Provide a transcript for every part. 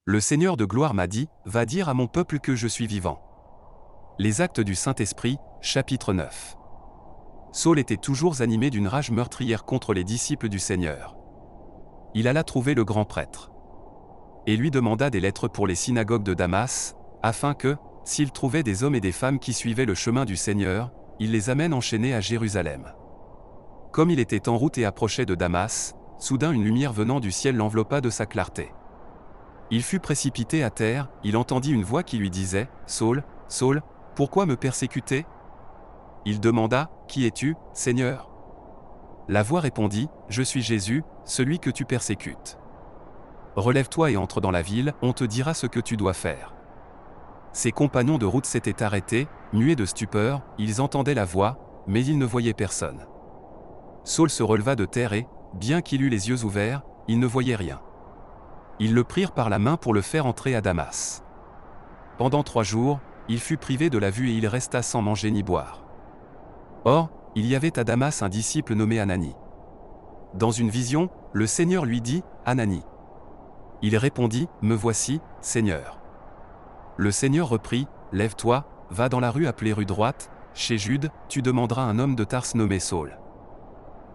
Le Seigneur de gloire m'a dit, va dire à mon peuple que je suis vivant. Les Actes du Saint-Esprit, chapitre 9. Saul était toujours animé d'une rage meurtrière contre les disciples du Seigneur. Il alla trouver le grand prêtre et lui demanda des lettres pour les synagogues de Damas, afin que, s'il trouvait des hommes et des femmes qui suivaient le chemin du Seigneur, il les amène enchaînés à Jérusalem. Comme il était en route et approchait de Damas, soudain une lumière venant du ciel l'enveloppa de sa clarté. Il fut précipité à terre, il entendit une voix qui lui disait, « Saul, Saul, pourquoi me persécuter ?» Il demanda, « Qui es-tu, Seigneur ?» La voix répondit, « Je suis Jésus, celui que tu persécutes. Relève-toi et entre dans la ville, on te dira ce que tu dois faire. » Ses compagnons de route s'étaient arrêtés, muets de stupeur, ils entendaient la voix, mais ils ne voyaient personne. Saul se releva de terre et, bien qu'il eût les yeux ouverts, il ne voyait rien. Ils le prirent par la main pour le faire entrer à Damas. Pendant 3 jours, il fut privé de la vue et il resta sans manger ni boire. Or, il y avait à Damas un disciple nommé Ananie. Dans une vision, le Seigneur lui dit, « Ananie. » Il répondit, « Me voici, Seigneur. » Le Seigneur reprit, « Lève-toi, va dans la rue appelée rue droite, chez Jude, tu demanderas un homme de Tarse nommé Saul.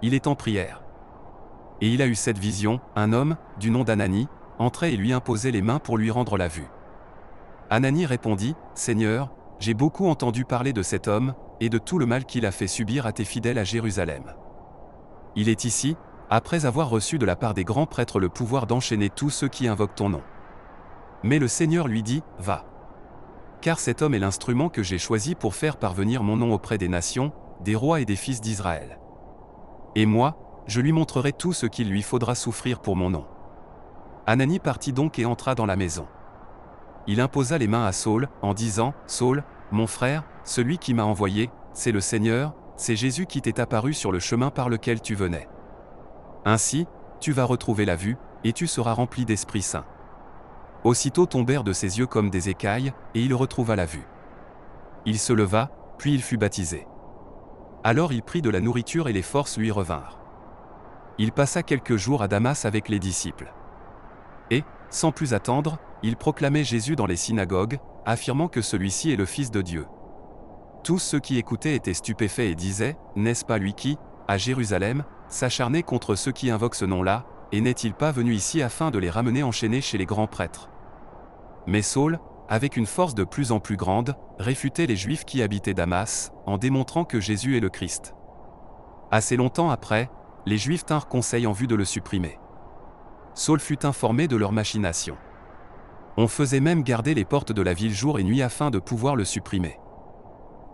Il est en prière. » Et il a eu cette vision, un homme, du nom d'Ananie, entrait et lui imposait les mains pour lui rendre la vue. Ananie répondit, « Seigneur, j'ai beaucoup entendu parler de cet homme, et de tout le mal qu'il a fait subir à tes fidèles à Jérusalem. Il est ici, après avoir reçu de la part des grands prêtres le pouvoir d'enchaîner tous ceux qui invoquent ton nom. » Mais le Seigneur lui dit, « Va. Car cet homme est l'instrument que j'ai choisi pour faire parvenir mon nom auprès des nations, des rois et des fils d'Israël. Et moi, je lui montrerai tout ce qu'il lui faudra souffrir pour mon nom. » Ananie partit donc et entra dans la maison. Il imposa les mains à Saul, en disant, « Saul, mon frère, celui qui m'a envoyé, c'est le Seigneur, c'est Jésus qui t'est apparu sur le chemin par lequel tu venais. Ainsi, tu vas retrouver la vue, et tu seras rempli d'Esprit Saint. » Aussitôt tombèrent de ses yeux comme des écailles, et il retrouva la vue. Il se leva, puis il fut baptisé. Alors il prit de la nourriture et les forces lui revinrent. Il passa quelques jours à Damas avec les disciples. Et, sans plus attendre, il proclamait Jésus dans les synagogues, affirmant que celui-ci est le Fils de Dieu. Tous ceux qui écoutaient étaient stupéfaits et disaient, « N'est-ce pas lui qui, à Jérusalem, s'acharnait contre ceux qui invoquent ce nom-là, et n'est-il pas venu ici afin de les ramener enchaînés chez les grands prêtres ?» Mais Saul, avec une force de plus en plus grande, réfutait les Juifs qui habitaient Damas, en démontrant que Jésus est le Christ. Assez longtemps après, les Juifs tinrent conseil en vue de le supprimer. Saul fut informé de leurs machinations. On faisait même garder les portes de la ville jour et nuit afin de pouvoir le supprimer.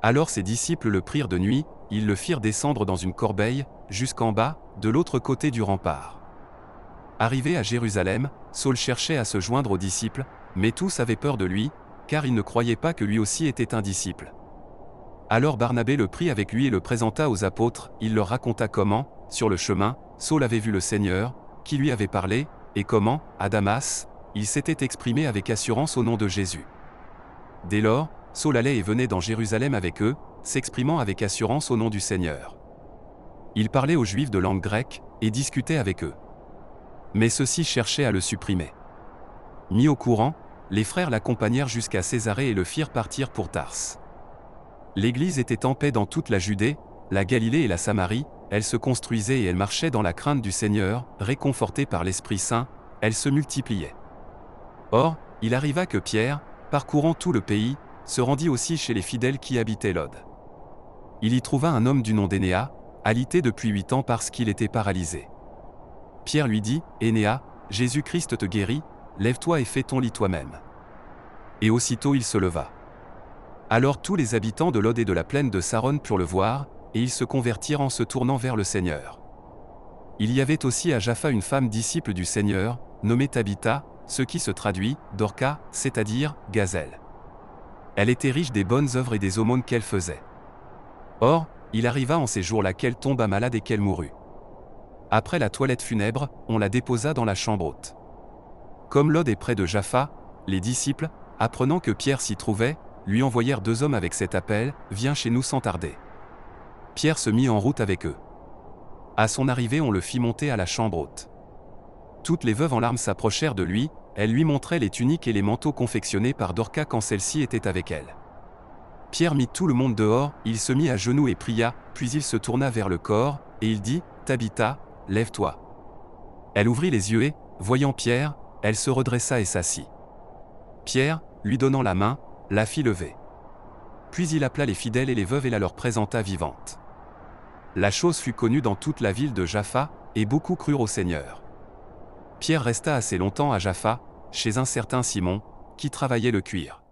Alors ses disciples le prirent de nuit, ils le firent descendre dans une corbeille, jusqu'en bas, de l'autre côté du rempart. Arrivé à Jérusalem, Saul cherchait à se joindre aux disciples, mais tous avaient peur de lui, car ils ne croyaient pas que lui aussi était un disciple. Alors Barnabé le prit avec lui et le présenta aux apôtres, il leur raconta comment, sur le chemin, Saul avait vu le Seigneur, qui lui avait parlé, et comment, à Damas, il s'était exprimé avec assurance au nom de Jésus. Dès lors, Saul allait et venait dans Jérusalem avec eux, s'exprimant avec assurance au nom du Seigneur. Il parlait aux Juifs de langue grecque, et discutait avec eux. Mais ceux-ci cherchaient à le supprimer. Mis au courant, les frères l'accompagnèrent jusqu'à Césarée et le firent partir pour Tarse. L'Église était en paix dans toute la Judée, la Galilée et la Samarie, elle se construisait et elle marchait dans la crainte du Seigneur, réconfortée par l'Esprit Saint, elle se multipliait. Or, il arriva que Pierre, parcourant tout le pays, se rendit aussi chez les fidèles qui habitaient Lod. Il y trouva un homme du nom d'Énéa, alité depuis 8 ans parce qu'il était paralysé. Pierre lui dit, « Énéa, Jésus-Christ te guérit, lève-toi et fais ton lit toi-même. » Et aussitôt il se leva. Alors tous les habitants de Lod et de la plaine de Saron purent le voir, et ils se convertirent en se tournant vers le Seigneur. Il y avait aussi à Jaffa une femme disciple du Seigneur, nommée Tabitha, ce qui se traduit, Dorca, c'est-à-dire, gazelle. Elle était riche des bonnes œuvres et des aumônes qu'elle faisait. Or, il arriva en ces jours-là qu'elle tomba malade et qu'elle mourut. Après la toilette funèbre, on la déposa dans la chambre haute. Comme Lod est près de Jaffa, les disciples, apprenant que Pierre s'y trouvait, lui envoyèrent 2 hommes avec cet appel, « Viens chez nous sans tarder. » Pierre se mit en route avec eux. À son arrivée on le fit monter à la chambre haute. Toutes les veuves en larmes s'approchèrent de lui, Elle lui montrait les tuniques et les manteaux confectionnés par Dorca quand celle-ci était avec elle. Pierre mit tout le monde dehors, il se mit à genoux et pria, puis il se tourna vers le corps, et il dit, « Tabitha, lève-toi. » Elle ouvrit les yeux et, voyant Pierre, elle se redressa et s'assit. Pierre, lui donnant la main, la fit lever. Puis il appela les fidèles et les veuves et la leur présenta vivante. La chose fut connue dans toute la ville de Jaffa, et beaucoup crurent au Seigneur. Pierre resta assez longtemps à Jaffa, chez un certain Simon, qui travaillait le cuir.